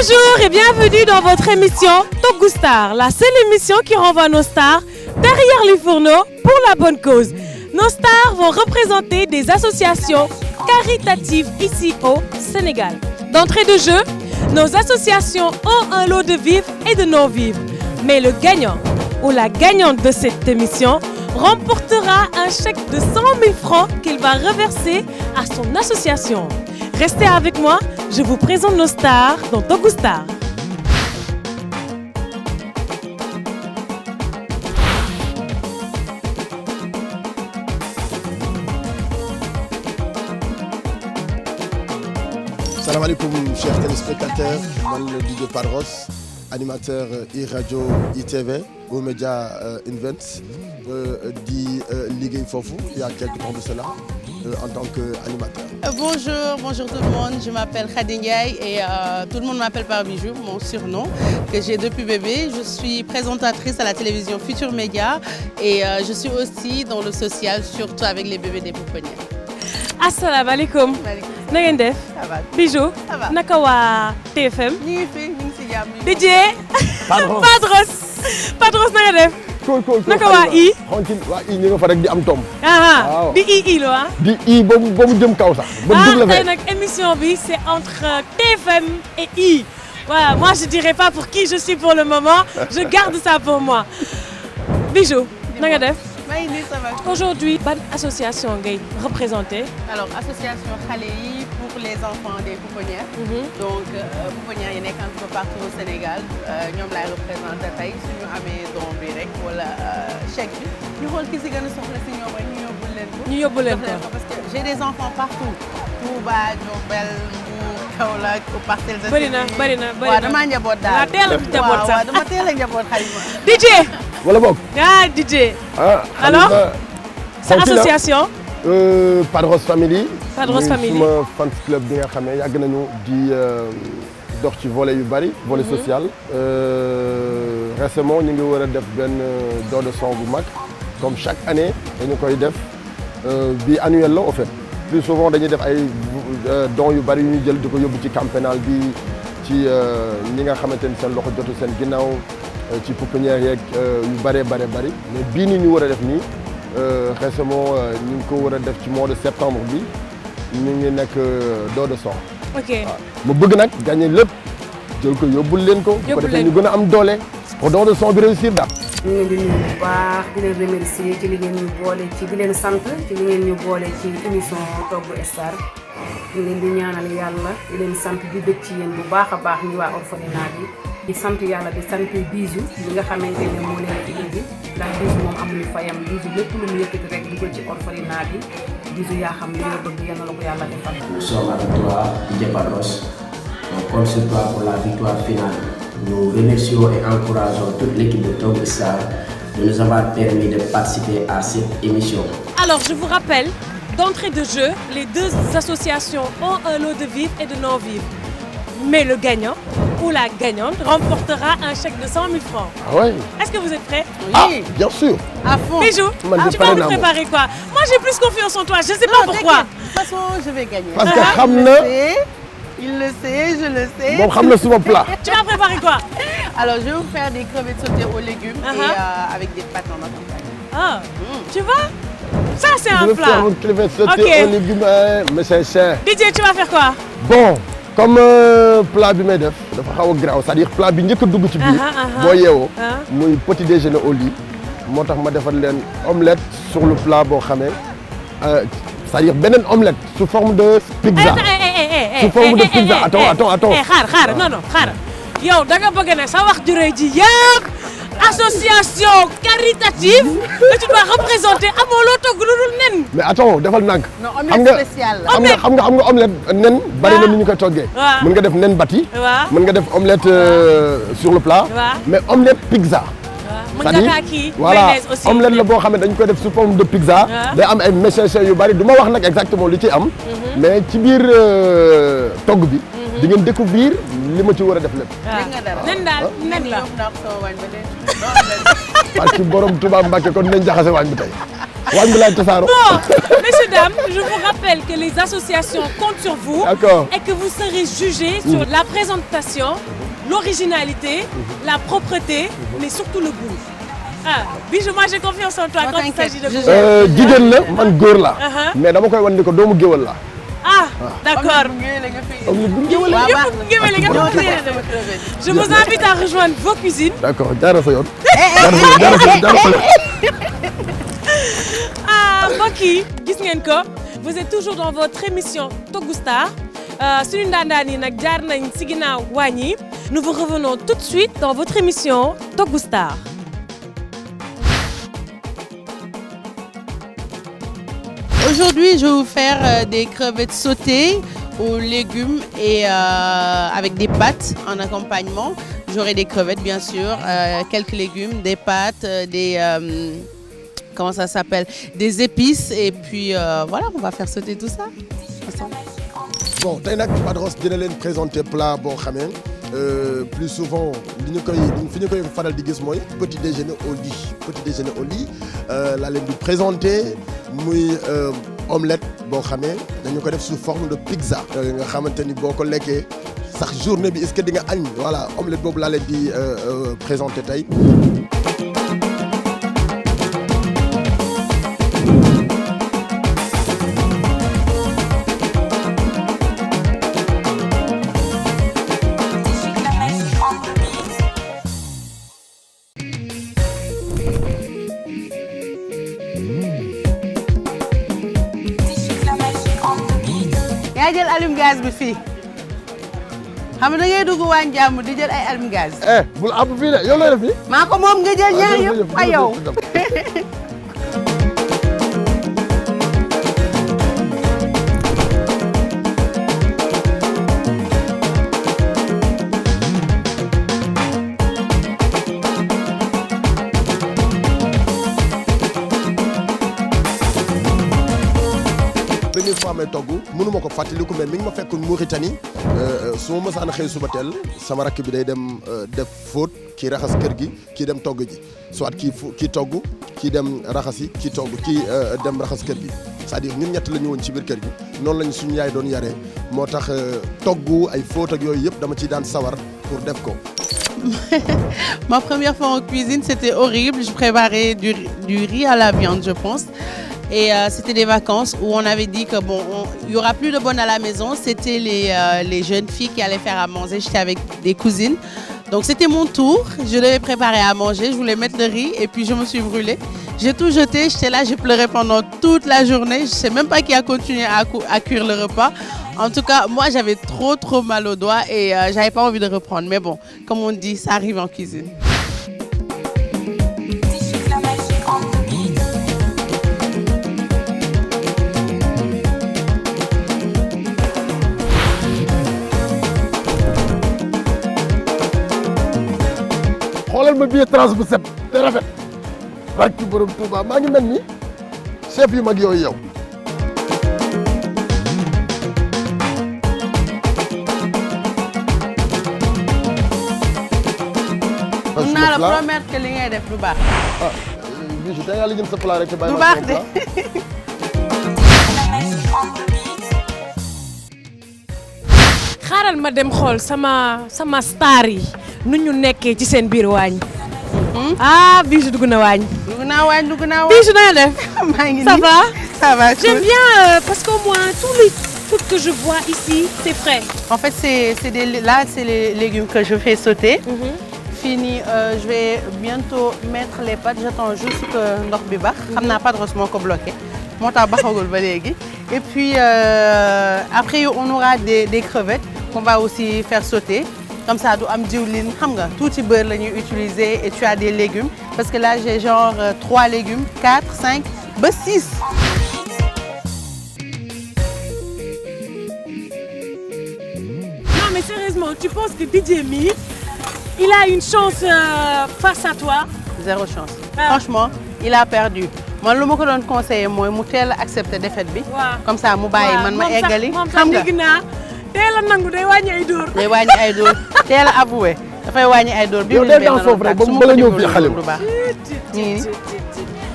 Bonjour et bienvenue dans votre émission Togou Star, la seule émission qui renvoie nos stars derrière les fourneaux pour la bonne cause. Nos stars vont représenter des associations caritatives ici au Sénégal. D'entrée de jeu, nos associations ont un lot de vivres et de non-vivres. Mais le gagnant ou la gagnante de cette émission remportera un chèque de 100 000 francs qu'il va reverser à son association. Restez avec moi, je vous présente nos stars dans Togou Star. Salam alaikum chers téléspectateurs, man la DJ Padros, animateur iRadio ITV au Média Invent di liggéey foofu il y a quelques temps de cela en tant qu'animateur. Bonjour tout le monde, je m'appelle Khady Ndiaye et tout le monde m'appelle par Bijou, mon surnom que j'ai depuis bébé. Je suis présentatrice à la télévision Futur Média et je suis aussi dans le social, surtout avec les bébés des pouponnières. Assalamu alaikum. Na ngeen def. Ça va. Bijou. Ça va. Naka waa TFM. ñu ngi fi ñu ngi si jàmm. DJ. Padros na nga def. cool naka waa I. tranquille waa I ñu nga fa rek di am tom. Waaw. Di I lo ah. di I ba mu jëm kaw sax. ba mu jëm la tey nag émission bi c'est entre TFM et I. Voilà, moi je dirais pas pour qui je suis pour le moment, je garde ça pour moi. Bijou, na nga def. Aujourd'hui, ban association ngay représenter? Alors, association xale yi pour les enfants des pouponnières. Donc pouponnières yi nekk un peu partout au Sénégal ñoom laay représenter tey suñu amee don bi rek wala chèque bi ñu xool ki si gën a soxla si ñoom rek ñu yóbbul leen ko. ñu yóbbul leen ko parce que j'ai des enfants partout. Touba, Diourbel, Mbour, Kaolack, Parcelles Assainies. bari na. waaw damaa njaboot daal. waaw dama teel a njaboot xalima. DJ. wala boog. DJ. Alors. sa association. Padros Family. Padros Family suma fans club bi nga xam ne yàgg nañu di dox ci volet yu bari. volet social. récemment ñu ngi war a def benn don de sang bu mag comme chaque année dañu koy def bi annuel la en fait. plus souvent dañuy def ay dons yu bari yu ñu jël di ko yóbbu ci camp pénal bi ci ñi nga xamante ni seen loxo jotu seen ginnaaw ci pouponnière yeeg yu bari mais bii nii ñu war a def nii récemment ñu ngi ko war a def ci mois de septembre bi ñu ngi nekk don de sang. Ok mu bëgg nag gagner lépp jël ko yóbbul leen ko. bu ko defee ñu gën a am doole pour don de sang bi réussir daal. ñu ngi leen di nuyu bu baax di leen remercier ci li ngeen ñu boole ci di leen sant ci li ngeen ñu boole ci émission Togou Star ñu leen di ñaanal yàlla di leen sant di bëgg ci yéen bu baax a baax ñu waa orphelinat bi di sant yàlla di sant Bijou li nga xamante ne moo leen ci indi ndax Bijou moom amuñu fayam Bijou lépp lu mu yëkkati rek dugal ci orphelinat bi Bijou yaa xam li nga bëgg yal na la ko yàlla defal. Nous sommes avec toi, DJ Padros. On compte sur toi pour la victoire finale. Nous remercions et encourageons toute l'équipe de Togou Star de nous avoir permis de participer à cette émission. Alors, je vous rappelle, d'entrée de jeu, les deux associations ont un lot de vivres et de non-vivres. Mais le gagnant ou la gagnante remportera un chèque de 100 000 francs. Ah ouais. Est-ce que vous êtes prêts? Oui. Ah, bien sûr. À fond. Bijou, tu vas me préparer quoi? Moi, j'ai plus confiance en toi, je sais pas pourquoi. De toute façon, je vais gagner. Parce que xam na. Il le sait, je le sais. moom xam na suma plat. Tu vas préparer quoi? Alors, je vais vous faire des crevettes sautées aux légumes et avec des pâtes en accompagnement. Tu vois? Ça, c'est un Je vais plat. faire une crevette sautée aux légumes, mais c'est cher. DJ, tu vas faire quoi? Bon, comme plat bi may def dafa xaw a graaw c'est-à-dire plat bi njëkk a dugg ci biir. boo yeewoo. muy petit déjeuner au lit. moo tax ma defal leen omelette sur le plat boo xamee c'est-à-dire beneen omelette sous forme de pizza. Sous forme de pizza. Attends. xaar non xaar. yow da nga bëgg ne sa wax ju rëy ji yëpp association caritative que tu dois représenter amoo loo togg lu dul nen. mais attends defal nànk. non omelette spéciale la. xam nga omelette nen. bari na ni ñu koy toggee. mën nga def nen bati. mën nga def omelette sur le plat. mais omelette pizza. c'est-à-dire voilà omelette la boo xam ne dañ koy def sous forme de pizza. day am ay méchants yu bari du ma wax nag exactement li ci am. mais ci biir togg bi. di ngeen découvrir li ma ci war a def lépp. nen daal nen la. parce que borom Touba Mbacké kon nañ jaxase waañ bi tey. waañ bi laay tasaaroo. Bon, messieurs, dames, je vous rappelle que les associations comptent sur vous. D'accord. Et que vous serez jugés sur la présentation, l'originalité, la propreté, mais surtout le goût. Ah, Bijou, moi j'ai confiance en toi quand il s'agit de goût. jigéen la man góor la. mais dama koy wan ni ko doomu géwël la. Ah, d'accord. Je vous invite à rejoindre vos cuisines. D'accord, jaara sa yoon. Ah, mbokk yi gis ngeen ko vous êtes toujours dans votre émission Togou Star suñu ndaandaan yi nag jaar nañ si ginnaaw waañ yi. Nous vous revenons tout de suite dans votre émission Togou Star. Aujourd'hui, je vais vous faire des crevettes sautées aux légumes et avec des pâtes en accompagnement. J'aurai des crevettes, bien sûr, quelques légumes, des pâtes, des... comment ça s'appelle? Des épices. Et puis, voilà, on va faire sauter tout ça ensemble. Bon, tey nag Padros dina leen présenter plat boo xamee plus souvent fi ñu koy faral di gis mooy petit déjeuner au lit laa leen di présenter muy omelette boo xamee dañu ko def sous forme de pizza. nga xamante ni boo ko lekkee sax journée bi est-ce que di nga añ voilà omelette boobu laa leen di présenter tey. yaa jël allume gaz bi fii xam nga da ngay dugg waañ jàmm di jël ay allume gaz. bul àbb fii de yow looy def nii. maa ko moom nga jël ñaar yëpp ay yow. première fois may togg mënuma ko fàttaliku mais mi ngi ma fekkoon Mauritanie su ma mësaan xëy suba teel sama rakk bi day dem def fóot kii raxas kër gi kii dem togg ji soit kii togg kii dem raxasi kii togg kii dem raxas kër gi c'est-à-dire ñun ñett la ñu woon ci biir kër gi noonu lañu suñu yaay doon yaree moo tax togg ay fóot ak yooyu yëpp dama ciy daan sawar pour def ko. Ma première fois en cuisine, c'était horrible. Je préparais du riz à la viande, je pense. Et c'était des vacances où on avait dit que bon, il y aura plus de bonnes à la maison. C'était les jeunes filles qui allaient faire à manger. J'étais avec des cousines. Donc c'était mon tour. Je devais préparer à manger. Je voulais mettre le riz et puis je me suis brûlée. J'ai tout jeté. J'étais là, j'ai pleuré pendant toute la journée. Je sais même pas qui a continué à cuire le repas. En tout cas, moi, j'avais trop mal aux doigts et j'avais pas envie de reprendre. Mais bon, comme on dit, ça arrive en cuisine. xoolal ma billet trans bu set te rafet rek ci borom Touba maa ngi mel ni chef yu mag yooyu yow. Mën naa la promettre que li ngay def du baax. ah Bijou da ngaa la jëm sa plat rek te bàyyi du baax de. xaaral ma dem xool sama star yi nu ñu nekkee ci seen biir waañ. Ah, Bijou dugg na waañ. dugg naa waañ. Bijou na nga def. maa ngi nii Ça va? Ça va. J'aime bien parce qu'au moins tous les trucs que je vois ici, c'est frais. En fait, c'est les légumes que je fais sauter. Fini, je vais bientôt mettre les pâtes. J'attends juste que ndox bi bax. Xam naa pas de moo ko bloqué. Moo tax baxagul ba léegi. Et puis après on aura des crevettes qu'on va aussi faire sauter. Comme ça du am diwlin, xam nga, tuuti beurre la ñuy utiliser et tu as des légumes parce que là j'ai genre 3 légumes, 4, 5, ba 6. Non mais sérieusement, tu penses que DJ Mi, il a une chance face à toi? Zéro chance. Ah. Franchement, il a perdu. Man lu ma ko doon conseiller mooy mu teel a accepter défaite bi. Waaw. Comme ça mu bàyyi man ma eggali. xam nga dégg naa teel a nangu day wàññi ay dóor. day wàññi ay dóor teel a avoué dafay wàññi ay dóor. yow day dans foofu rek ba mu bëgg a ñëw fii xale du baax.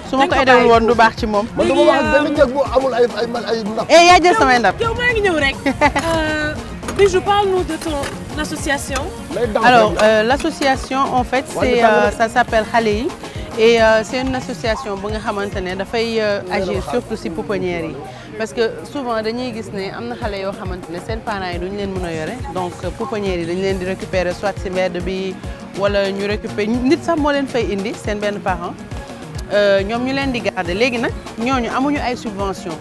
su ma ko aidewul woon du baax ci moom. man dama wax benn njëg bu amul ay ndab. yaa jël samay ndab. yow maa ngi ñëw rek. Bijou, parle-nous de ton association. Alors, l'association, en fait, ça s'appelle Xale Yi et c'est une association bu nga xamante ne dafay agir surtout si pouponnières yi. Parce que souvent dañuy gis ne am na xale yoo xamante ne seen parents yi duñu leen mën a yore donc pouponnières yi dañu leen di récupérer soit si mbedd bi wala ñu récupérer nit sax moo leen fay indi seen benn parent ñoom ñu leen di garder léegi nag ñooñu amuñu ay subventions.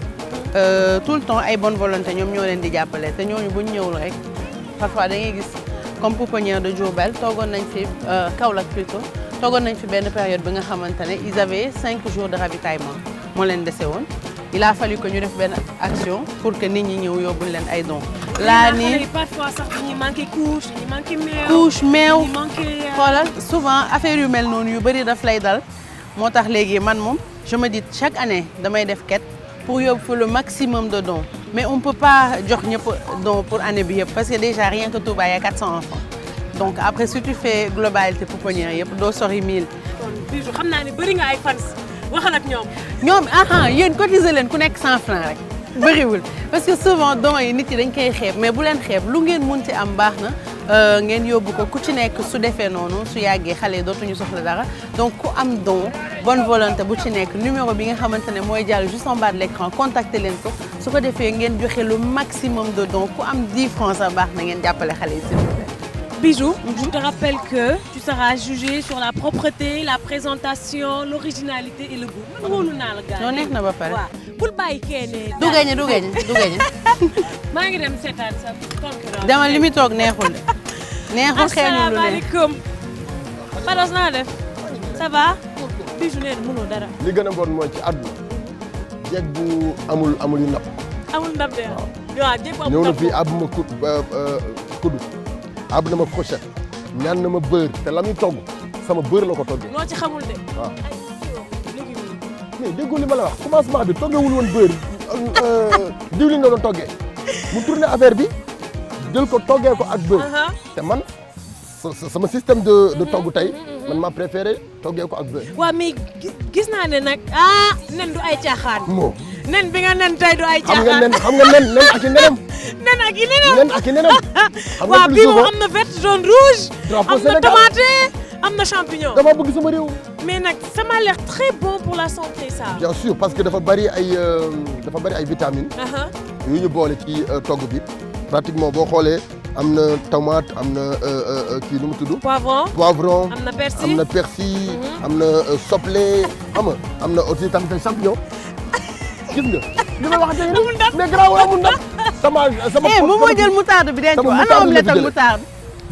Tout le temps ay bonne volonté ñoom ñoo leen di jàppale te ñooñu buñ ñëwul rek parfois da ngay gis comme pouponnière de Diourbel toogoon nañ fi Kaolack plutôt toogoon nañ fi benn période bi nga xamante ne ils avaient 5 jours de ravitaillement moo leen dese woon il a fallu que ñu def benn action pour que nit ñi ñëw yóbbul leen ay dons. laa nii parfois sax dañuy manqué couche dañuy manqué meew. couche meew dañuy manqué xoolal souvent affaire yu mel noonu yu bëri daf lay dal moo tax léegi man moom je me dis chaque année damay def quête pour yóbbu le maximum de dons mais on peut pas jox ñëpp dons pour année bi yëpp parce que déjà rien que Touba y a 400 enfants donc après si tu fais globalité pouponnière yëpp doo sori 1000. kon Bijou xam naa ne bëri nga ay fans waxal ak ñoom. ñoom yéen cotiser leen ku nekk 100 francs rek bëriwul parce que souvent dons yi nit yi dañ koy xeeb mais bu leen xeeb lu ngeen munti am baax na ngeen yóbbu ko ku ci nekk su defee noonu su yàggee xale yi dootuñu soxla dara donc ku am don bonne volonté bu ci nekk numéro bi nga xamante ne mooy jàll juste en bas de l'écran contacter leen ko su ko defee ngeen joxe le maximum de dons ku am 10 francs sax baax na ngeen jàppale xale yi s'il vous plaît. Bijou, je te rappelle que tu seras jugé sur la propreté, la présentation, l'originalité et le goût. Man wóolu naa la gars. noo neex na ba pare. waaw bul bàyyi kenn. du gañe. maa ngi dem seetaan sa concurrent. dama li muy toog neexul de. neexul xeeñul lu ne. asalaamaaleykum. Pados naa def. ça va. Bijou nee na mënoo dara. li gën a bon mooy ci àdduna jeeg bu amul yu ndab. amul ndab de. waaw jéeg bu amul ñëw na ndab fii àbb ma kuddu àbb na ma fourchette ñaan na ma beurre te la muy togg sama beurre la ko toggee. loo ci xamul de. waaw léegi mais déggoo li ma la wax commencement bi toggewul woon beurre diwlin nga doon toggee mu tourné affaire bi jël ko toggee ko ak beurre. te man sama système de togg tey man ma préféré toggee ko ak beurre. waaw mais gis naa ne nag nen du ay caaxaan. moo nen bi nga nen tey du ay caaxaan. xam nga nen ak i nenam. nen ak i nenam. nen ak i nenam. xam nga waaw plus bii moom souvent am na vert jaune rouge. drapeau am na Sénégal tomate am na champignon. dama bëgg sama réew. mais nag ça m'a l'air très bon pour la santé ça. bien sûr parce que dafa bari ay vitamines. yu ñu boole ci togg bi pratiquement boo xoolee am na tomate am na kii nu mu tudd. poivron. am na persil am na persil. am na soble xam nga am na aussi tamit champignon. gis nga li may wax dëgg la mais garaawul amul ndam. sama moom moo jël moutarde bi denc ko ana omelette ak moutarde.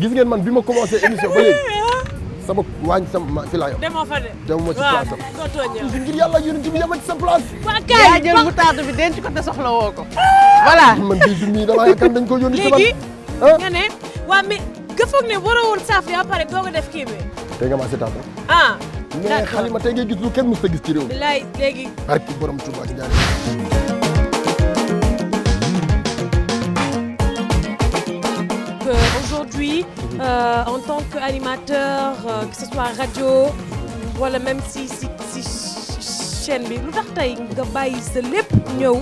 gis ngeen man bi ma commencé émission ba léegi sama waañ sama fi laa yor. demoo fa de. demoo ci place am. doo tooñee. ngir yàlla yonent bi yama ci sa place. waa yaa jël moutarde bi denc ko te soxla woo ko. voilà. man Bijou mii damaa yaakaar dañ ko yónni ci man. léegi nga ne waa mais nga foog ne waroo woon saaf yi après doo ko def kii bi. tey nga ma seetaan rek. mais Xalima tey ngay gis lu kenn mës a gis ci réew mi. bilaay léegi. barki borom Touba ak Ndiaye. Aujourd'hui, en tant qu'animateur, que ce soit radio wala même si chaîne bi lu tax tey nga bàyyi sa lépp ñëw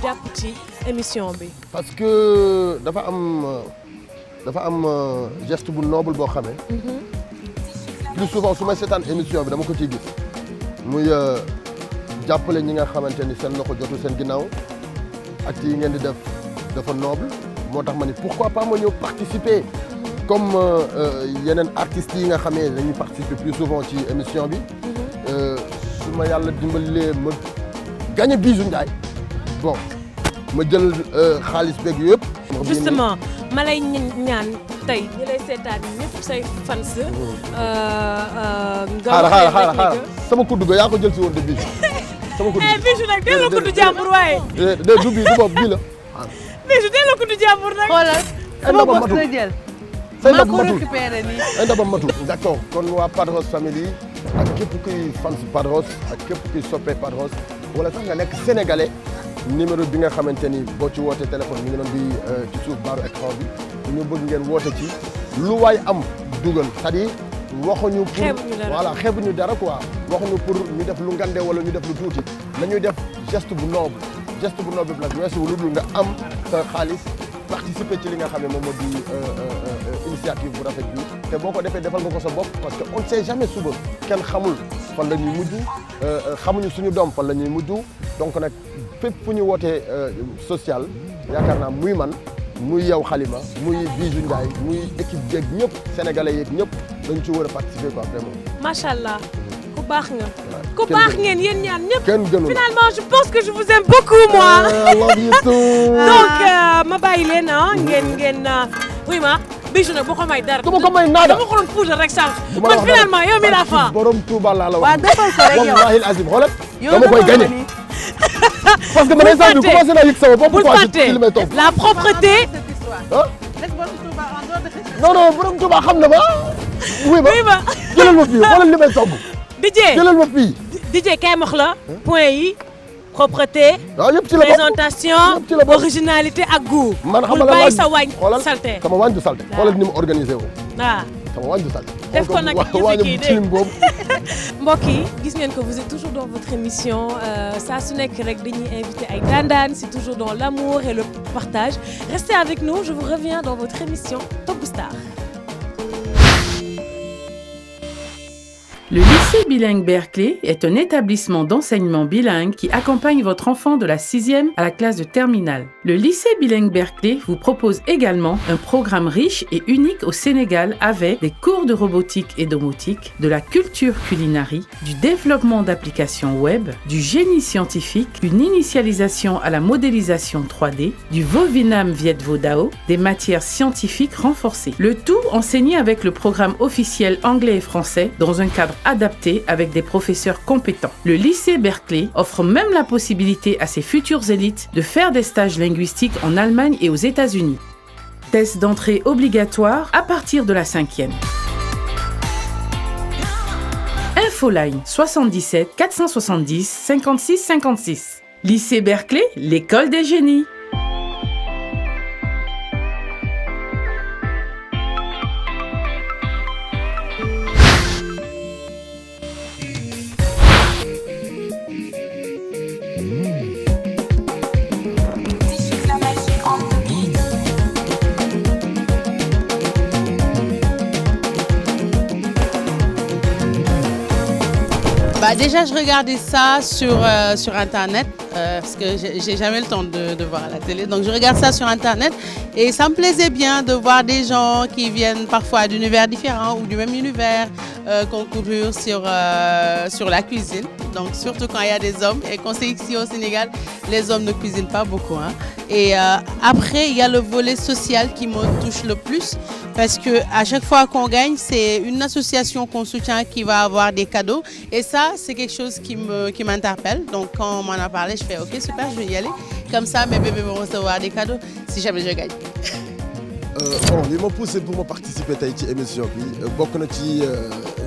jàpp ci émission bi. parce que dafa am geste bu noble boo xamee. plus souvent su may seetaan émission bi dama ko ciy gis muy jàppale ñi nga xamante ni seen loxo jotul seen ginnaaw ak yi ngeen di def dafa noble. moo tax ma ni pourquoi pas ma ñëw participer comme yeneen artistes yi nga xamee dañuy participer plus souvent ci émission bi su ma yàlla dimbalee ma gagné Bijou Ndiaye bon ma jël xaalis beeg yëpp. justement ma lay ñaan tey ñi lay seetaan ñëpp say fans. xaaral sama kuddu ga yaa ko jël si woon de Bijou. sama kuddu gi Bijou nag delloo kuddu jàmbur waaye. du bii du bopp bii la. Bijou delloo kuddu jàmbur nag. xoolal sama bopp la jël. say maa ndab ko matul récupéré nii. ay ndabam matul. d'accord kon waa Padros Family ak képp kuy fans Padros ak képp kuy soppe Padros wala sax nga nekk sénégalais numéro bi nga xamante ni boo ci wootee téléphone mi ngi doon di ci suuf baaru écran bi ñu bëgg ngeen woote ci lu waay am dugal c'est-à-dire waxuñu pour Xeebuñu dara. voilà xeebuñu dara quoi waxuñu pour ñu def lu ngande wala ñu def lu tuuti nañuy def geste bu noble bi nag weesu lu dul nga am sa xaalis participer ci li nga xam ne moom moo di initiative bu rafet bi te boo ko defee defal nga ko sa bopp parce que on ne sait jamais suba kenn xamul fan la ñuy mujj xamuñu suñu doom fan la ñuy mujj donc nag fépp fu ñu wootee social yaakaar naa muy man muy yow Halima muy Bijou Ndiaye muy équipe beeg ñëpp sénégalais yeeg ñëpp dañ ci war a participer quoi vraiment. macha allah ku baax nga. ku kenn baax gënu. ngeen yéen ñaan ñëpp. kenn gënu la. finalement je pense que je vous aime beaucoup moi. I love you too. donc ma bàyyi leen ngeen oui ma Bijou nag boo ko may dara. du ma ko may naada. dama ko doon puudar rek sànq. du ma la man wax dara. finalement yow mi la fa. borom Touba laa la waa wax. defal ko rek yow wallahi azim xoolal. yow dama koy defal ko gagné. nii. parce que man instant bi commencé naa yëg sama bopp bul quoi ci fàtte li may toog. la propreté. Cette histoire. ah Laisse borom Touba en dehors de cette non non borom Touba xam na ma. wuy ma oui ma jëlal ma fii xoolal li may togg. DJ jëlal ma fii. DJ kay wax la point yi propreté. waaw yëpp ci la bokk. présentation Yëpp ci la bokk. originalité ak goût. man xam bul nga bàyyi sa waañ xoolal salté. sama waañ du salté. xoolal ni mu organisé woo. waaw sama waañ du salté. def ko nag waañam kii bu tilim boobu. mbokk yi gis ngeen que vous êtes toujours dans votre émission saa su nekk rek dañuy invité ay dandaan c'est toujours dans l'amour et le partage restez avec nous je vous reviens dans votre émission Togg Star. Le lycée bilingue Berkeley est un établissement d'enseignement bilingue qui accompagne votre enfant de la 6e à la classe de terminale. Le lycée bilingue Berkeley vous propose également un programme riche et unique au Sénégal avec des cours de robotique et domotique, de la culture culinaire, du développement d'applications web, du génie scientifique, une initialisation à la modélisation 3D, du Vovinam Viet Vo Dao, des matières scientifiques renforcées. Le tout enseigné avec le programme officiel anglais et français dans un cadre adapté avec des professeurs compétents. Le lycée Berkeley offre même la possibilité à ses futures élites de faire des stages linguistiques en Allemagne et aux États-Unis. Test d'entrée obligatoire à partir de la 5e. Infoline 77 470 56 56. Lycée Berkeley, l'école des génies. Bah déjà, je regardais ça sur Internet parce que j'ai jamais le temps de voir à la télé. Donc, je regarde ça sur Internet et ça me plaisait bien de voir des gens qui viennent parfois d'univers différents ou du même univers concourir sur la cuisine. Donc, surtout quand il y a des hommes et qu'on sait qu'ici au Sénégal, les hommes ne cuisinent pas beaucoup. Hein. Et après, il y a le volet social qui me touche le plus parce que à chaque fois qu'on gagne, c'est une association qu'on soutient qui va avoir des cadeaux. Et ça, c'est quelque chose qui m'interpelle. Donc, quand on m'en a parlé, je fais OK, super, je vais y aller. Comme ça, mes bébés vont recevoir des cadeaux si jamais je gagne. Bon li ma poussé pour ma participer tey ci émission bi bokk na ci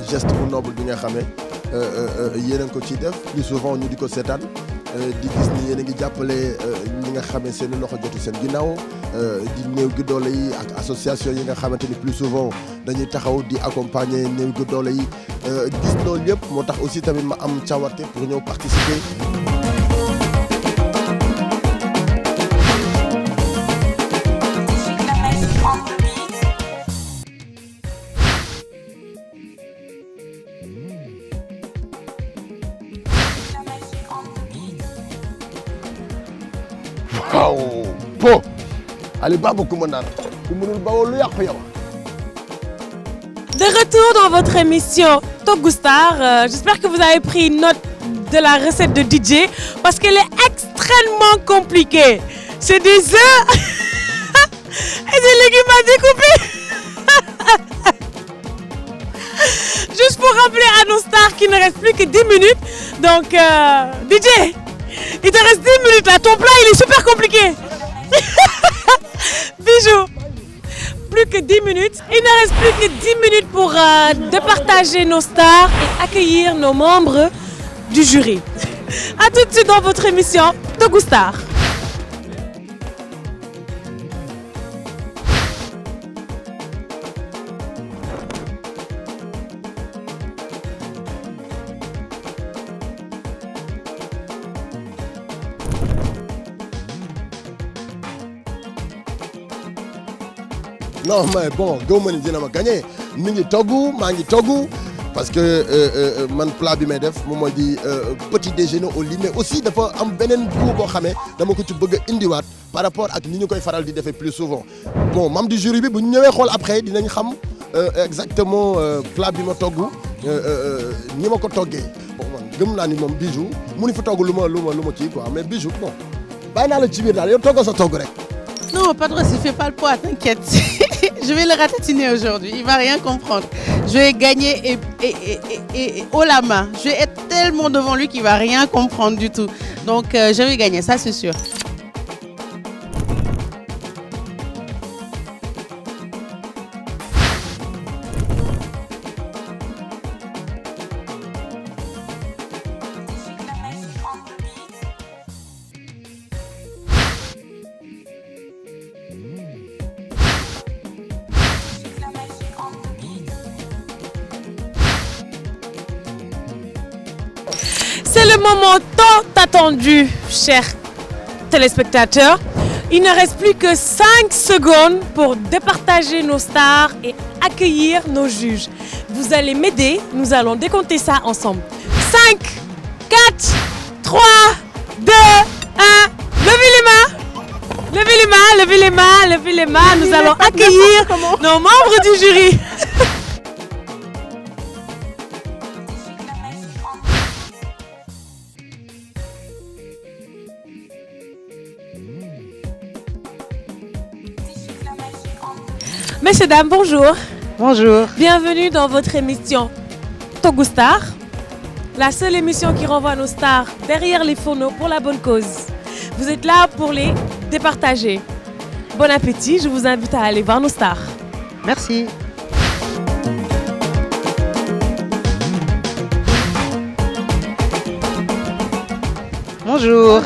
geste bu noble bi nga xamee yéen a ngi ko ciy def plus souvent ñu di ko seetaan di gis ni yéen a ngi jàppale ñi nga xamee seen loxo jotu seen ginnaaw di néew gi doole yi ak association yi nga xamante ni plus souvent dañuy taxaw di accompagner néew gi doole yi gis loolu yëpp moo tax aussi tamit ma am cawarte pour ñëw participer. waaw po Ali Baba ku ma nar ku mënul bawoo lu yàqu yow. De retour dans votre émission Togg Star, j'espère que vous avez pris note de la recette de DJ parce qu'elle est extrêmement compliquée. C'est des œufs et des légumes à découper. Juste pour rappeler à nos stars qu'il ne reste plus que 10 minutes. Donc, DJ, il te reste 10 minutes là. Ton plat, il est super compliqué. Bijou. Plus que 10 minutes. Il ne reste plus que 10 minutes pour départager nos stars et accueillir nos membres du jury. À tout de suite dans votre émission Togg Star. non mais bon gëwuma ni dina ma gagné mi ngi togg maa ngi togg parce que man plat bi may def moom mooy di petit déjeuner au lit mais aussi dafa am beneen goût boo xamee dama ko ci bëgg a indiwaat par rapport ak ni ñu koy faral di defee plus souvent bon membre du jury bi bu ñu ñëwee xool après dinañ xam exactement plat bi ma togg ni ma ko toggee bon man gëm naa ni moom Bijou mënu fi togg lu ma kii quoi mais Bijou bon bàyyi naa la ci biir daal yow toggal sa togg rek. Non, Padros, il fait pas le poids, t'inquiète. Je vais le ratatiner aujourd'hui, il va rien comprendre. Je vais gagner et haut la main. Je vais être tellement devant lui qu'il va rien comprendre du tout. Donc je vais gagner, ça c'est sûr. C'est le moment tant attendu, chers téléspectateurs. Il ne reste plus que 5 secondes pour départager nos stars et accueillir nos juges. Vous allez m'aider, nous allons décompter ça ensemble. 5, 4, 3, 2, 1, levez les mains. Levez les mains, levez les mains, levez les mains. Nous allons accueillir nos membres du jury. Messieurs, dames, bonjour. Bonjour. Bienvenue dans votre émission Togo Star, la seule émission qui renvoie nos stars derrière les fourneaux pour la bonne cause. Vous êtes là pour les départager. Bon appétit, je vous invite à aller voir nos stars. Merci. Bonjour.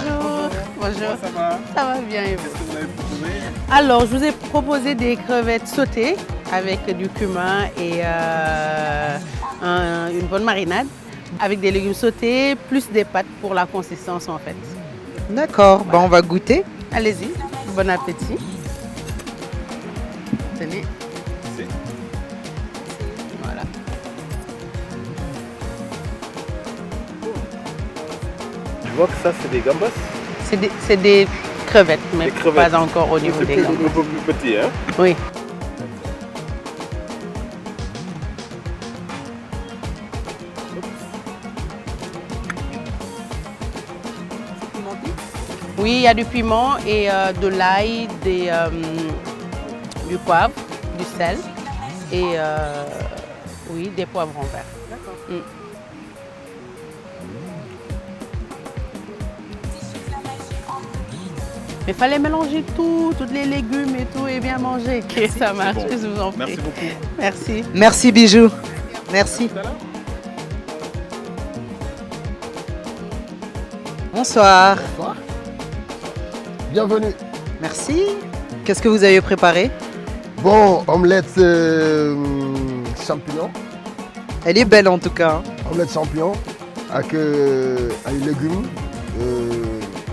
Bonjour. Ça va? Ça va bien et vous? Qu'est-ce que vous avez proposé? Alors, je vous ai proposé des crevettes sautées avec du cumin et une bonne marinade, avec des légumes sautés, plus des pâtes pour la consistance en fait. D'accord, bon, on va goûter. Allez-y, bon appétit. Tenez. Merci. Voilà. Je vois que ça, c'est des gambas. C'est des crevettes, mais Des crevettes. pas encore au niveau des Un gambas. peu plus petit, hein? Oui. Oui, il y a du piment et de l'ail, du poivre, du sel et oui, des poivrons verts. D'accord. Mais il fallait mélanger tout, tous les légumes et tout et bien manger. Ok, ça marche, bon. je vous en prie. Merci beaucoup. Merci. Merci, Bijou. Merci. Bonsoir. Bonsoir. Bienvenue. Merci. Qu'est-ce que vous avez préparé? Bon, omelette champignon. Elle est belle en tout cas. Omelette champignon avec ay légumes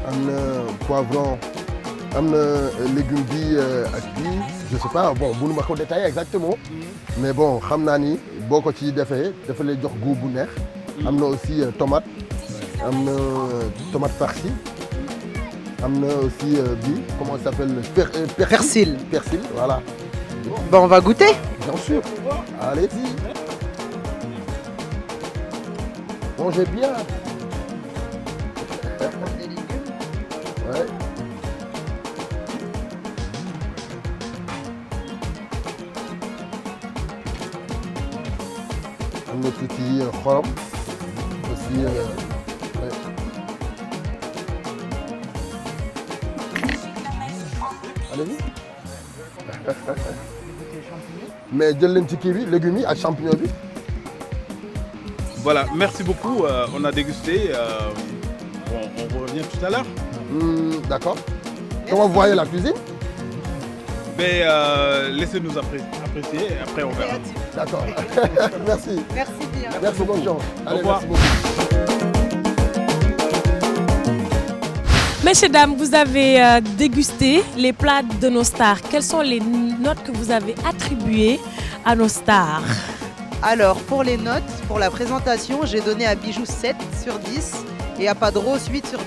am na poivron am na légume bi ak bii je sais pas bon mënu ma ko détailler exactement mais bon xam naa ni boo ko ci defee dafa lay jox goût bu neex am na aussi tomate am na tomate farcie am na aussi bii comment ça s'appelle Persil. Persil, voilà. Bon, on va goûter. Bien sûr. Allez-y. Mangez bien. Ouais. am na tuuti xorom aussi. Ouais. Allez-y. Mais jël leen ci kii bi légumes yi ak champignon bi. Voilà, merci beaucoup. On a dégusté. On revient tout à l'heure. D'accord. Comment vous voyez la cuisine? Mais laissez-nous apprécier et après on verra. D'accord. Merci. Merci bien. Merci beaucoup. Allez, Au revoir. merci beaucoup. Messieurs, dames, vous avez dégusté les plats de nos stars. Quelles sont les notes que vous avez attribuées à nos stars? Alors, pour les notes, pour la présentation, j'ai donné à Bijou 7 sur 10 et à Padros 8 sur 10.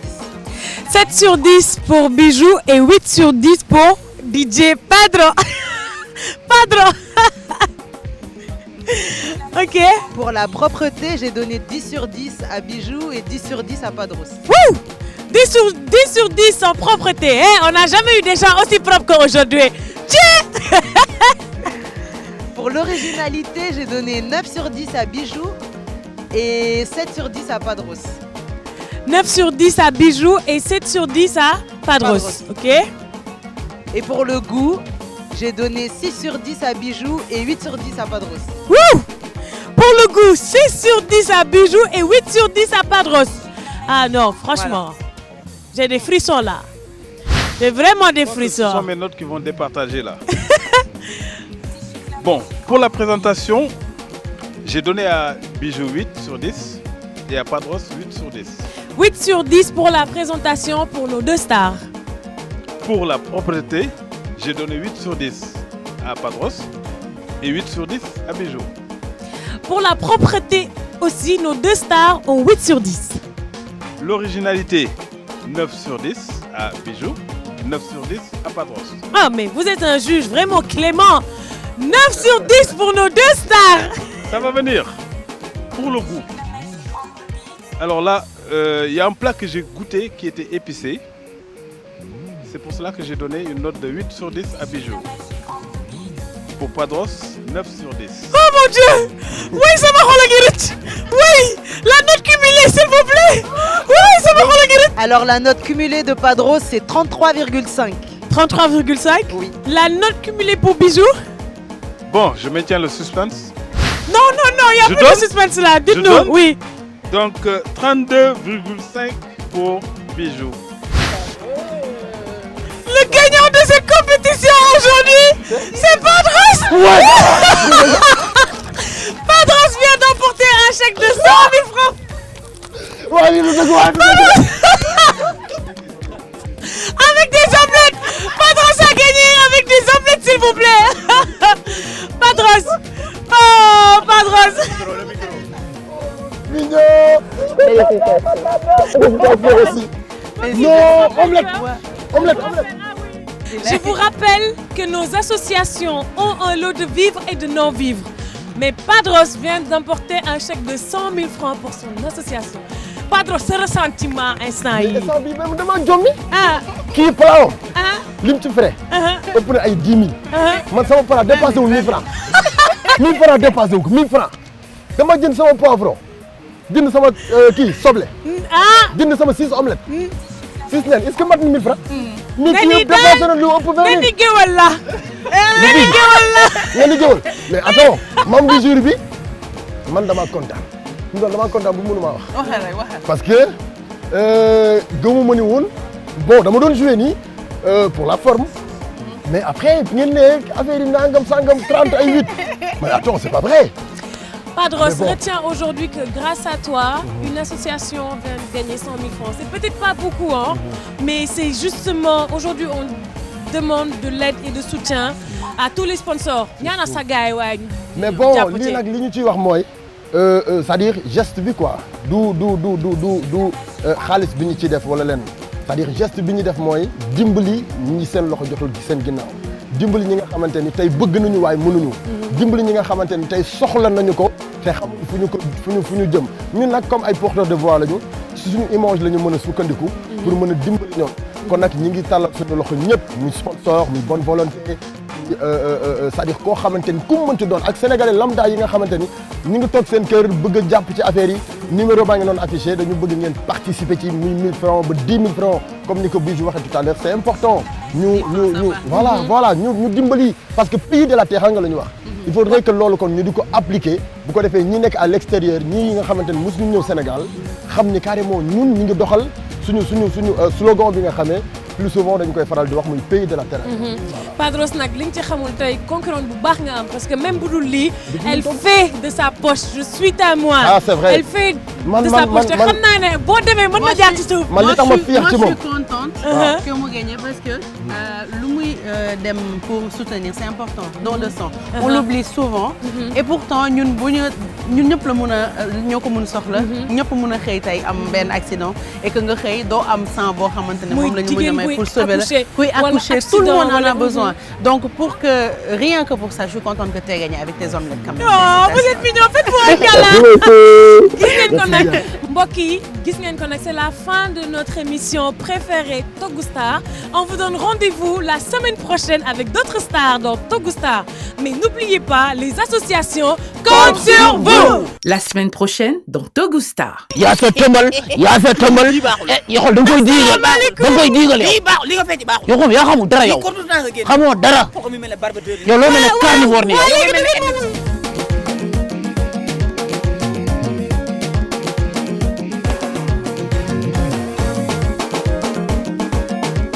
7 sur 10 pour Bijou et 8 sur 10 pour DJ Padro. Padro. Ok. Pour la propreté, j'ai donné 10 sur 10 à Bijou et 10 sur 10 à Padros. Wouh! 10 sur 10 en propreté. Hein? On n'a jamais eu des gens aussi propres qu'aujourd'hui. Pour l'originalité, j'ai donné 9 sur 10 à Bijou et 7 sur 10 à Padros. 9 sur 10 à Bijou et 7 sur 10 à Padros. Ok. Et pour le goût, j'ai donné 6 sur 10 à Bijou et 8 sur 10 à Padros. Wouh! Pour le goût, 6 sur 10 à Bijou et 8 sur 10 à Padros. Ah non, franchement, j'ai des frissons là. J'ai vraiment des frissons. Ce sont mes notes qui vont départager là. Bon, pour la présentation, j'ai donné à Bijou 8 sur 10 et à Padros 8 sur 10. 8 sur 10 pour la présentation pour nos deux stars. Pour la propreté, j'ai donné 8 sur 10 à Padros et 8 sur 10 à Bijou. Pour la propreté aussi, nos deux stars ont 8 sur 10. L'originalité, 9 sur 10 à Bijou, 9 sur 10 à Padros. Ah mais vous êtes un juge vraiment clément. 9 sur 10 pour nos deux stars. Ça va venir. Pour le goût. Alors là, il y a un plat que j'ai goûté qui était épicé. C'est pour cela que j'ai donné une note de 8 sur 10 à Bijou. Pour Padros, 9 sur 10. Oh mon Dieu! Oui, ça m'a relâché. Oui, la note cumulée, s'il vous plaît. Oui, ça m'a relâché. Alors la note cumulée de Padros, c'est 33,5. 33,5? Oui. La note cumulée pour Bijou? Bon, je maintiens le suspense. Non, il n'y a plus de suspense là. Dites-nous, oui. Donc 32,5 pour Bijou. Le gagnant de cette compétition aujourd'hui, c'est Padros. Ouais. Padros vient d'emporter un chèque de 100 000 francs. Ouais, avec des omelettes. Padros a gagné avec des omelettes, s'il vous plaît. Padros. Oh, Padros. Mignon. Aussi. Non, omelette. Omelette. Je vous rappelle que nos associations ont un lot de vivres et de non-vivres. Mais Padros vient d'emporter un chèque de 100 000 francs pour son association. Padros, ce ressentiment instant yi. Instant bi même dama jommi. Ah. Kii plat Ah. lim ci frais. ëpp na ay 10 000. Man sama plat dépassé wu 1000 francs. 1000 francs dépassé wu ko 1000 francs. Dama jënd sama poivron. Jënd sama kii soble. Ah. Jënd sama 6 omelettes. 6 nen est-ce que mat na 1000 francs? Nga ni dépassé na lu ëpp 20 000. nga ni géwal la. nga ni géwal la. Nga ni géwal. Mais attends, mam bi jour bi man dama kontaan. Ndol dama kontaan bu mënuma wax. waxal. Parce que gëmuma ni woon bon dama doon jouer nii pour la forme. Mais après ngeen ne affaire yi nangam sangam 30 ay 8. Mais attends, c'est pas vrai. Padros, bon. retiens aujourd'hui que grâce à toi, une association vient de gagner 100 000 francs. C'est peut-être pas beaucoup, hein, mais c'est justement, aujourd'hui, on demande de l'aide et de soutien à tous les sponsors. Ñaana sa gaay waay. Mais bon, lii nag li ñu ciy wax mooy c'est-à-dire geste bi quoi. Du xaalis bi ñu ci def wala lenn. C'est-à-dire geste bi ñu def mooy dimbali ñi seen loxo jotul ci seen ginnaaw. Dimbali ñi nga xamante ni tey bëgg nañu waaye mënuñu. Dimbali ñi nga xamante ni tey soxla nañu ko te xamuñu fu ñu jëm. Ñun nag comme ay porteurs de voix lañu suñu image la ñu mën a sukkandiku. pour mën a dimbali ñoom. kon nag ñi ngi tàllal suñu loxo ñëpp muy sponsor muy bonne volonté. C'est-à-dire koo xamante ni ku mu mënti doon ak sénégalais lambda yi nga xamante ni ñu ngi toog seen kër bëgg a jàpp ci affaire yi numéro baa ngi noonu affiché dañu bëgg ngeen participer ci 1000 francs ba 10 000 francs comme ni ko Bijou waxee tout à l'heure c'est important ñu voilà ñu dimbali parce que pays de la teranga la ñu wax il faudrait que loolu kon ñu di ko appliquer bu ko defee ñi nekk à l'extérieur ñii nga xamante ni mosuñu ñëw Sénégal xam ni carrément ñun ñu ngi doxal suñu slogan bi nga xamee plus souvent dañ koy faral di wax muy pays de la terre. Padros nag li nga ci xamul tey concurrente bu baax nga am parce que même bu dul lii elle fait de sa poche je suis témoin. Ah c'est vrai elle fait de sa poche te xam naa ne boo demee mën na jaar ci suuf. man li tax ma fier ci moom je suis contente que mu gagné parce que lu muy dem pour soutenir c'est important don de sang. On l'oublie souvent. Et pourtant ñun ñëpp la mun a ñoo ko mun soxla. ñëpp mun a xëy tey am benn accident et que nga xëy doo am sang boo xamante ne moom la ñu mën a may pour sauver la kuy accoucher tout le monde en a besoin. Donc pour que rien que pour ça je suis contente que tu aies gagné avec tes omelettes quand même. Oh vous êtes mignon faites-moi un câlin. Gis ngeen ko nag mbokk yi gis ngeen ko nag c'est la fin de notre émission préférée Togou Star. On vous donne rendez-vous la semaine prochaine avec d'autres stars dans Togou Star. Mais n'oubliez pas les associations comptent sur vous. La semaine prochaine dans Togou Star. yaa sa tëmbal yaa sa tëmbal yoo xam da nga koy diigal da nga koy diigal yow li nga fecc baaxul yow xam yaa xamul dara yow xamoo dara yow loo mel ne carnivore nii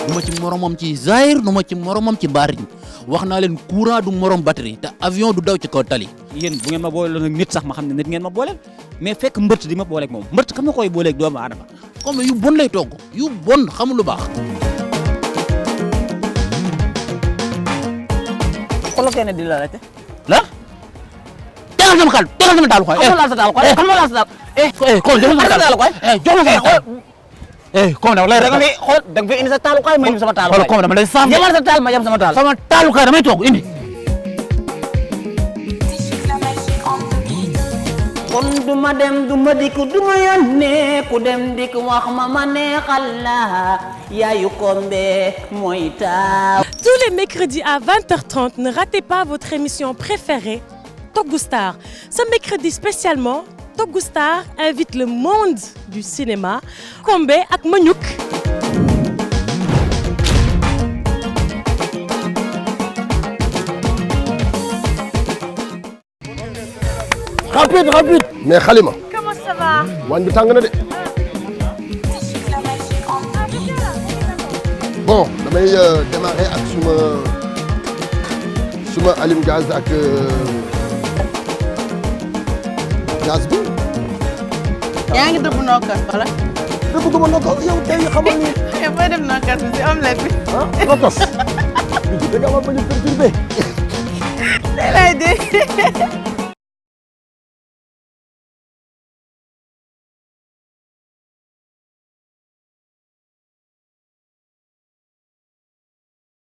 du ma ci moromam ci zahir du ma ci moromam ci baatin wax naa leen courant du morom batterie te avion du daw ci kaw tali. yéen bu ngeen ma boole nag nit sax ma xam ne nit ngeen ma booleel mais fekk mbëtt di ma booleeg moom mbëtt xam nga koy booleeg doomu aadama comme yu bon lay togg yu bon xamul lu baax. xoolal kenn di la laajte. la tegal sama kàddu tegal sama taalu koy. xam nga laal sa taal koy xam nga laal sa taal. kon jox ma sama taalu koy. jox ma sama taalu. comme dama lay da nga fi xool da nga fi indi sa taalu koy ma indi sama taalu koy. comme dama lay sàmm. yemal sa taal ma yem sama taal. sama taalu koy damay togg indi. kon du ma dem du ma dikk du ma yónnee ku dem dikk wax ma neexal la yaayu Kombe mooy taaw. Tous les mercredis à 20h30, ne ratez pas votre émission préférée, Togou Star. Ce mercredi spécialement, Togou Star invite le monde du cinéma, Kombe ak Maniouk. rapide mais Halima. Comment ça va? waañ bi tàng na de. bon damay démarrer ak suma alim gaz ak gaz bi. yaa ngi dëbb nokkas wala. dëbb duma nokkas yow tey xamal ni. yow booy def nokkas bi si omelette bi. ah nokkas. da nga ma bañ a perturbé. tey lay dee.